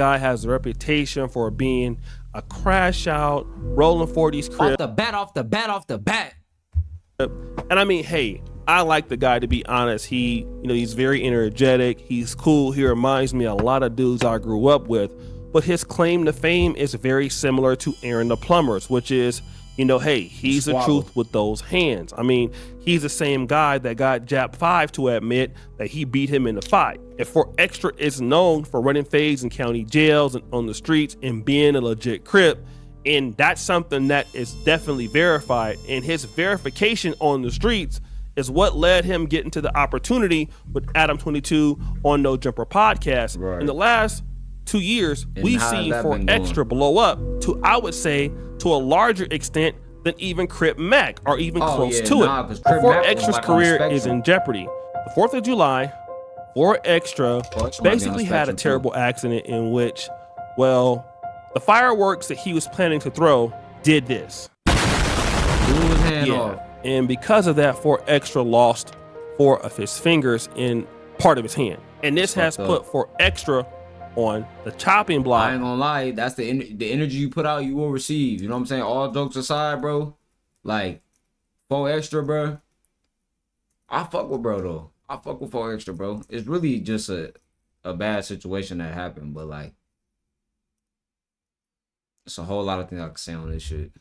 Guy has a reputation for being a crash out, rolling 40s crib. Off the bat. And I mean, hey, I like the guy, to be honest. He's very energetic. He's cool. He reminds me of a lot of dudes I grew up with. But his claim to fame is very similar to Aaron the Plumber's, which is, hey, he's the truth with those hands. I mean, he's the same guy that got Jap 5 to admit that he beat him in the fight. If 4 Extra is known for running fades in county jails and on the streets and being a legit Crip, and that's something that is definitely verified, and his verification on the streets is what led him getting to the opportunity with Adam 22 on No Jumper podcast. Right. In the last 2 years, we've seen 4 Extra blow up to, I would say, to a larger extent than even Crip Mac, or even close to it. 4 Extra's career is in jeopardy. The 4th of July, 4 Extra basically had a terrible accident in which, well, the fireworks that he was planning to throw did this. And because of that, 4 Extra lost 4 of his fingers in part of his hand. And this has put 4 Extra on the chopping block. I ain't gonna lie, that's the energy you put out, you will receive. You know what I'm saying? All jokes aside, bro. Like, 4 Extra, bro. I fuck with bro, though. I fuck with 4 Extra, bro. It's really just a bad situation that happened, but like, it's a whole lot of things I can say on this shit.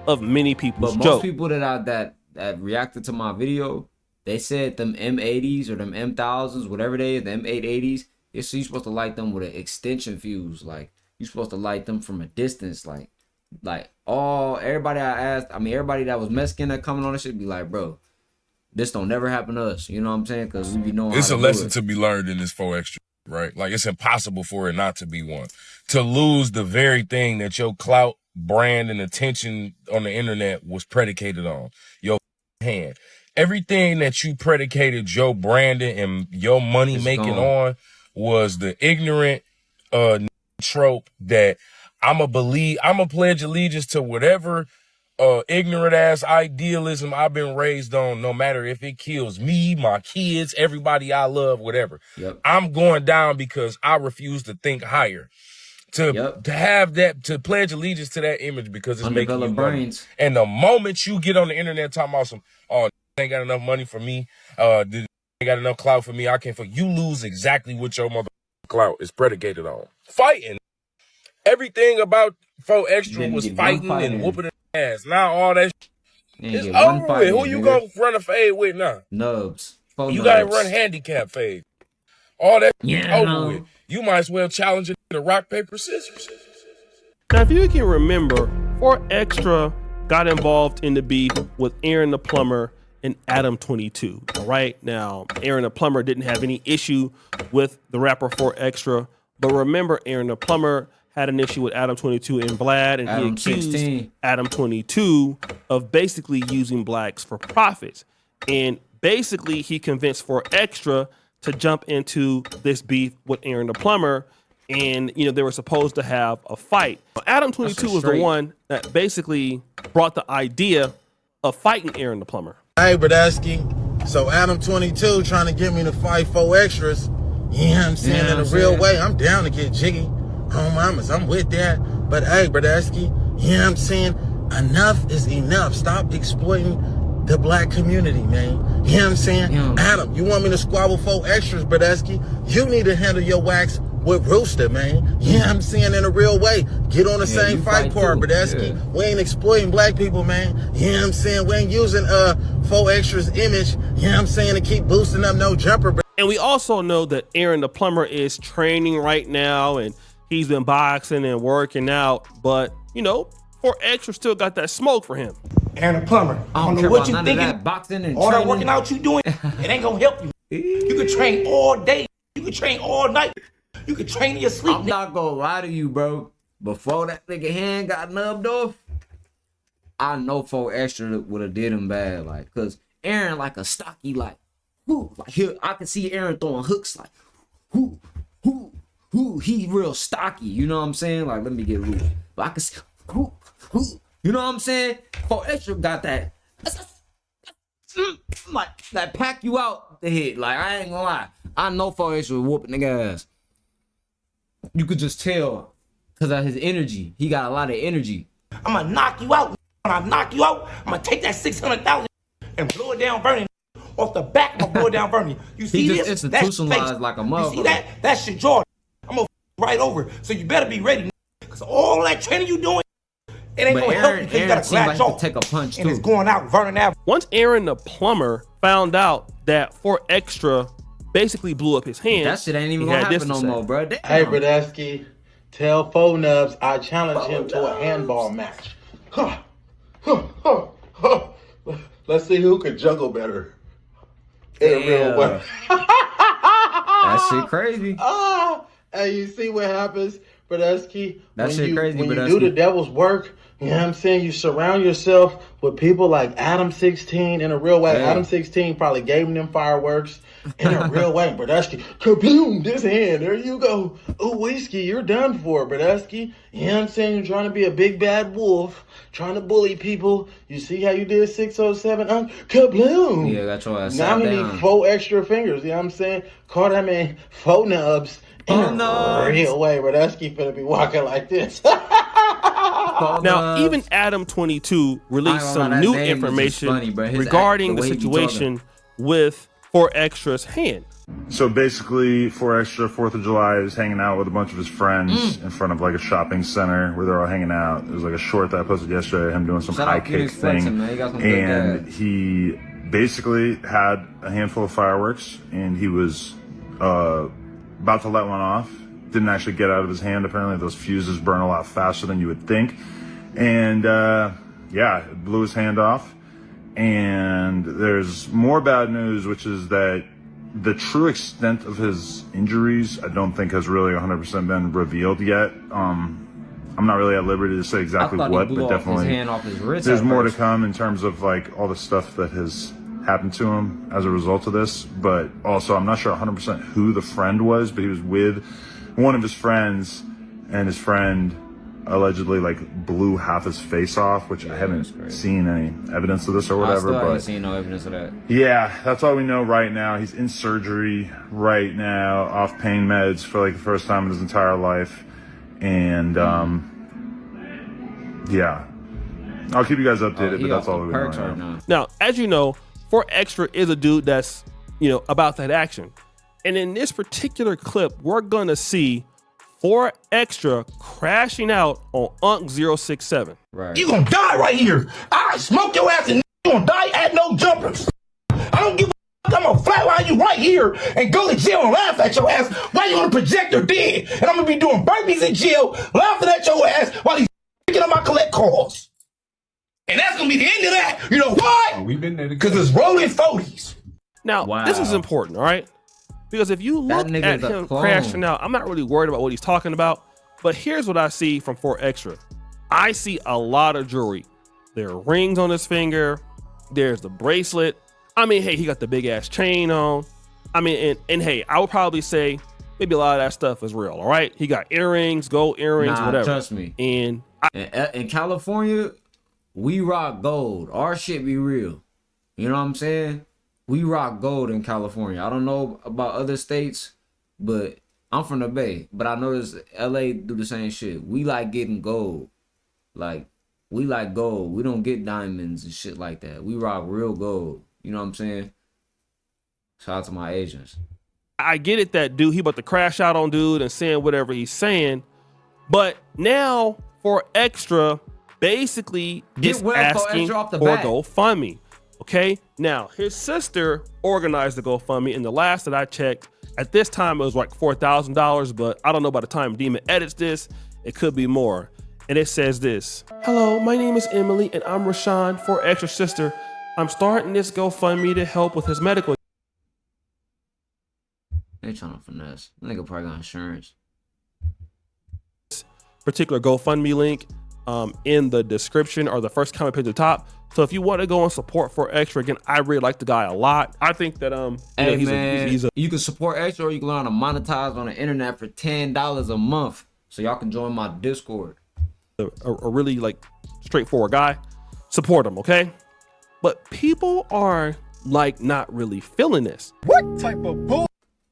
Of many people's But most people that reacted to my video, they said them M80s or them M1000s, whatever they is, them 880s, you're supposed to light them with an extension fuse. Like, you're supposed to light them from a distance. Like everybody I asked, everybody that was Mexican that coming on this shit be like, bro, this don't never happen to us. You know what I'm saying? Because we be knowing it's a lesson to be learned in this 4 Extra, right? Like, it's impossible for it not to be one. To lose the very thing that your clout, brand, and attention on the internet was predicated on, your hand. Everything that you predicated your branding and your money making on was the ignorant trope that I'ma pledge allegiance to whatever ignorant ass idealism I've been raised on, no matter if it kills me, my kids, everybody I love, whatever. Yep. I'm going down because I refuse to think higher. To have that, to pledge allegiance to that image because it's making you money. And the moment you get on the internet talking about some, ain't got enough money for me, ain't got enough clout for me, I can't, you lose exactly what your mother clout is predicated on. Fighting. Everything about 4 Extra was fighting and whooping ass. Now all that is over with. Who you gonna run a fade with now? Nubs. You gotta run handicap fade. All that over with. You might as well challenge it to rock, paper, scissors. Now, if you can remember, 4 Extra got involved in the beef with Aaron the Plumber and Adam 22. All right. Now, Aaron the Plumber didn't have any issue with the rapper 4 Extra, but remember, Aaron the Plumber had an issue with Adam 22 and Vlad, and he accused Adam 22 of basically using blacks for profits. And basically, he convinced 4 Extra to jump into this beef with Aaron the Plumber, and they were supposed to have a fight. Adam 22 was the one that basically brought the idea of fighting Aaron the Plumber. Hey, Bradesky, so Adam 22 trying to get me to fight 4 Extras. You know what I'm saying? In a real way, I'm down to get jiggy. Oh, mamas, I'm with that. But hey, Bradesky, you know what I'm saying? Enough is enough. Stop exploiting the black community, man. You know what I'm saying? Adam, you want me to squabble 4 Extras, Bradesky? You need to handle your wax with Rooster, man. You know what I'm saying? In a real way. Get on the same fight part, Bradesky. Yeah. We ain't exploiting black people, man. You know what I'm saying? We ain't using 4 Extras image, you know what I'm saying, to keep boosting up No Jumper. And we also know that Aaron the Plumber is training right now, and he's been boxing and working out, but 4 Extra still got that smoke for him. Aaron the Plumber, I don't know what you thinking. Boxing and all that working out you doing, it ain't gonna help you. You can train all day. You can train all night. You can train in your sleep. I'm not gonna lie to you, bro. Before that nigga hand got nubbed off, I know 4 Extra would have did him bad, like, cause Aaron like a stocky, like, whoo, like here I can see Aaron throwing hooks, like, whoo, he real stocky. You know what I'm saying? Like, let me get loose. But I can see, whoo. You know what I'm saying? 4 Extra got that, like, that pack you out the head. Like, I ain't gonna lie. I know 4 Extra whooping nigga ass. You could just tell because of his energy. He got a lot of energy. I'm gonna knock you out. When I knock you out, I'm gonna take that 600,000 and blow it down, burning off the back. I'm gonna blow it down, burning. You see He just this? institutionalized like a motherfucker. You see that? That's your Jordan. I'm gonna right over. So you better be ready, because all that training you doing, it ain't gonna help you because you got a seemed glass like he jaw. could take a punch And too. it's going out, Vernon Avenue. Once Aaron the plumber found out that 4 Extra basically blew up his hand, That shit ain't even he gonna had this happen to no say. more, bro. Damn. Hey, Bradesky, tell Fo Nubs I challenge him to a handball match. Let's see who can juggle better. In a real way. That shit crazy. Hey, you see what happens, Bradesky? That shit crazy, when you Bradesky. do the devil's work, you know what I'm saying? You surround yourself with people like Adam 16 in a real way. Hey. Adam 16 probably gave him them fireworks in a real way. Bradesky, kaboom, this hand, there you go. Oh, whiskey, you're done for, Bradesky. You know what I'm saying? You're trying to be a big bad wolf, trying to bully people. You see how you did 607? Kabloom. Yeah, got your ass Now sat he down. need 4 extra fingers, you know what I'm saying? Call that man 4 Nubs in Fo a Nubs. real way. Bradesky finna be walking like this. Now, even Adam 22 released I ain't gonna some lie, new that name is just information funny, bro. His regarding act, the the way he be situation with 4 Extra's hand. So basically, 4 Extra, 4th of July, is hanging out with a bunch of his friends in front of like a shopping center where they're all hanging out. There's like a short that I posted yesterday, him doing some Shout high out kick Phoenix thing. Flexing, man. He got some good And dads. he basically had a handful of fireworks and he was about to let one off. Didn't actually get out of his hand. Apparently those fuses burn a lot faster than you would think. And yeah, it blew his hand off. And there's more bad news, which is that the true extent of his injuries, I don't think has really 100% been revealed yet. I'm not really at liberty to say exactly I thought what, he blew but off definitely his hand off his wrist. there's at more to first. come in terms of like all the stuff that has happened to him as a result of this. But also, I'm not sure 100% who the friend was, but he was with one of his friends, and his friend allegedly like blew half his face off, which I haven't seen any evidence of this or whatever. I still But ain't seen no evidence of that. yeah, that's all we know right now. He's in surgery right now, off pain meds for like the first time in his entire life. And yeah, I'll keep you guys updated, He but that's off all the we know perks right right now. now. Now, as you know, 4 Extra is a dude that's, about that action. And in this particular clip, we're going to see 4 Extra crashing out on Unk 067. Right. You gonna die right here. I smoke your ass and you gonna die at no jumpers. I don't give a fuck. I'm gonna flatline you right here and go to jail and laugh at your ass while you on the projector dead. And I'm gonna be doing burpees in jail, laughing at your ass while he's picking up my collect calls. And that's gonna be the end of that. You know why? We've been there Because it's rolling 40s. Now, Wow. this is important, all right? Because if you That look nigga's at a him clone. crashing out, I'm not really worried about what he's talking about. But here's what I see from 4 Extra. I see a lot of jewelry. There are rings on his finger. There's the bracelet. I mean, hey, he got the big ass chain on. I mean, and hey, I would probably say maybe a lot of that stuff is real, all right? He got earrings, gold earrings, Nah, whatever. trust me. And In California, we rock gold. Our shit be real. You know what I'm saying? We rock gold in California. I don't know about other states, but I'm from the Bay. But I notice LA do the same shit. We like getting gold. Like, we like gold. We don't get diamonds and shit like that. We rock real gold. You know what I'm saying? Shout out to my Asians. I get it that dude, he about to crash out on dude and saying whatever he's saying. But now 4 Extra basically Get is well, 4 asking Extra off the for bat. GoFundMe. Okay, now his sister organized the GoFundMe, and the last that I checked, at this time it was like $4,000, but I don't know by the time Demon edits this, it could be more. And it says this: "Hello, my name is Emily, and I'm Rashawn, 4 Extra sister. I'm starting this GoFundMe to help with his medical." They trying to finesse. Nigga probably got insurance. Particular GoFundMe link in the description or the first comment page at the top. So if you want to go and support 4 Extra, again, I really like the guy a lot. I think that Hey, he's man, he's a you can support Extra, or you can learn how to monetize on the internet for $10 a month. So y'all can join my Discord. really like straightforward guy. Support him, okay? But people are like not really feeling this. What type of bull?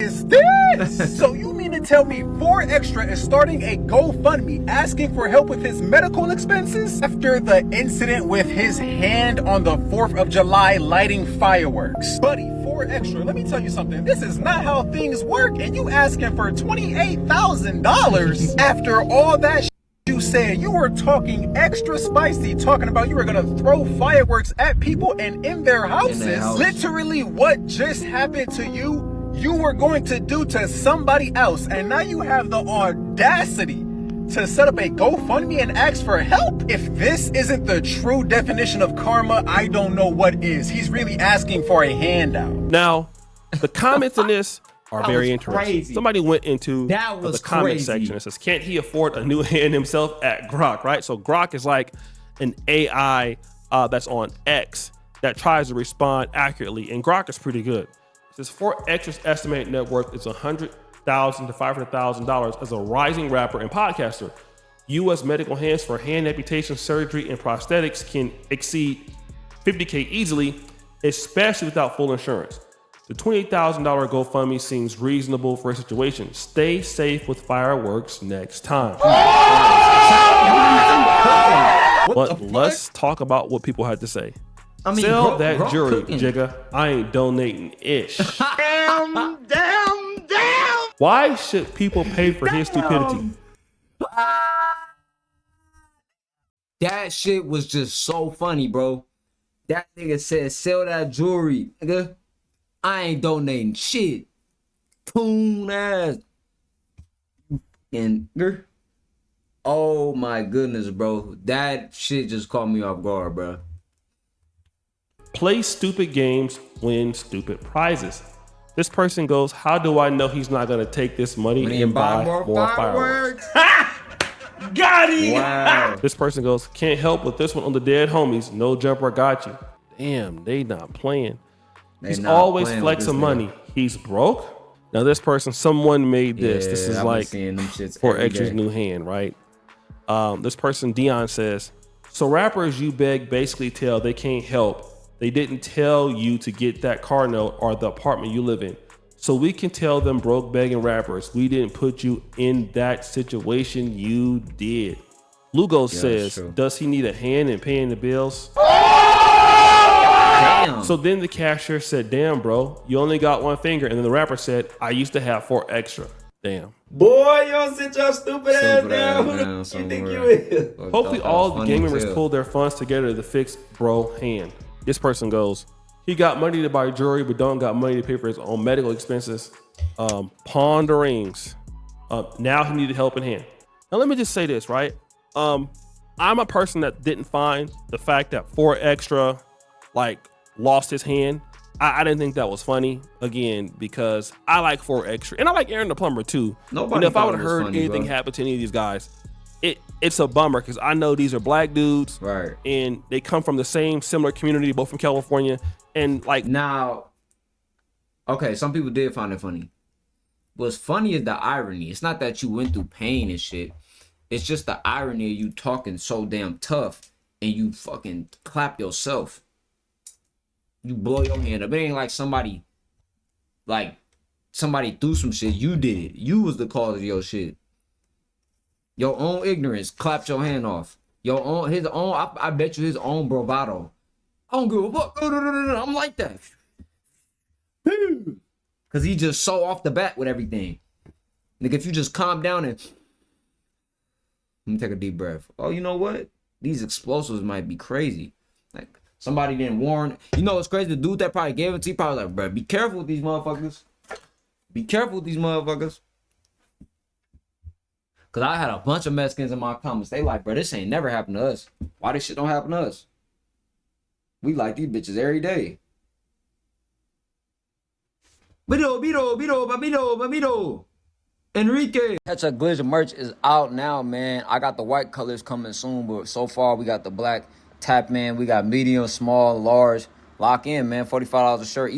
is this? So you mean to tell me 4 Extra is starting a GoFundMe asking for help with his medical expenses after the incident with his hand on the 4th of July lighting fireworks? Buddy, 4 Extra, let me tell you something. This is not how things work, and you asking for $28,000 after all that you said. You were talking extra spicy, talking about you were gonna throw fireworks at people and in their houses. Literally what just happened to you, you were going to do to somebody else, and now you have the audacity to set up a GoFundMe and ask for help? If this isn't the true definition of karma, I don't know what is. He's really asking for a handout. Now, the comments in this are very interesting. Crazy. Somebody went into That was the comment crazy. section and says, can't he afford a new hand himself at Grok, right? So Grok is like an AI that's on X that tries to respond accurately, and Grok is pretty good. It says 4 Extra's estimated net worth is $100,000 to $500,000 as a rising rapper and podcaster. U.S. medical hands for hand amputation, surgery, and prosthetics can exceed $50K easily, especially without full insurance. The $28,000 GoFundMe seems reasonable for a situation. Stay safe with fireworks next time. But let's talk about what people had to say. I mean, Sell that jury, cooking. Jigga. I ain't donating ish. Damn. Why should people pay for his stupidity? That shit was just so funny, bro. That nigga said, sell that jewelry, nigga. I ain't donating shit. Coon ass. And oh my goodness, bro. That shit just caught me off guard, bro. Play stupid games, win stupid prizes. This person goes, how do I know he's not gonna take this money and buy more fireworks? Got him. Wow. This person goes, can't help with this one on the dead homies. No jumper got you. Damn, they not playing. He's not always playing with this flexing nigga. money. He's broke. Now this person, someone made this. This is I've been like seeing them shits 4 every Extra's day. new hand, right? This person, Dion, says, so rappers you beg basically tell they can't help. They didn't tell you to get that car note or the apartment you live in. So we can tell them broke begging rappers, we didn't put you in that situation, you did. Lugo says, true. does he need a hand in paying the bills? Damn. So then the cashier said, damn, bro, you only got one finger. And then the rapper said, I used to have 4 extra. Damn. Boy, you don't sit your stupid ass Stupid down. ass Who the down fuck you think somewhere. you is? Hopefully all the funny gang members too. pulled their funds together to fix bro hand. This person goes, he got money to buy jewelry, but don't got money to pay for his own medical expenses. Pawn the rings. Now he needed help in hand. Now let me just say this, right? I'm a person that didn't find the fact that 4 Extra like lost his hand. I didn't think that was funny, again, because I like 4 Extra and I like Aaron the Plumber too. Nobody And if I thought would it have was heard funny, anything bro. happen to any of these guys, it's a bummer because I know these are black dudes, Right. and they come from the same similar community, both from California, and like Now, okay, some people did find it funny. What's funny is the irony. It's not that you went through pain and shit. It's just the irony of you talking so damn tough and you fucking clap yourself. You blow your hand up. It ain't like somebody threw some shit. You did it. You was the cause of your shit. Your own ignorance clapped your hand off. I bet you his own bravado. I don't give a fuck. I'm like that. Cause he just so off the bat with everything. Like if you just calm down and let me take a deep breath. Oh, you know what? These explosives might be crazy. Like somebody didn't warn. You know what's crazy? The dude that probably gave it to you probably like, bro, be careful with these motherfuckers. Be careful with these motherfuckers. Cause I had a bunch of Mexicans in my comments. They like, bro, this ain't never happened to us. Why this shit don't happen to us? We like these bitches every day. Bamito. Enrique. Catch a Glitch merch is out now, man. I got the white colors coming soon, but so far we got the black tap, man. We got medium, small, large. Lock in, man. $45 a shirt.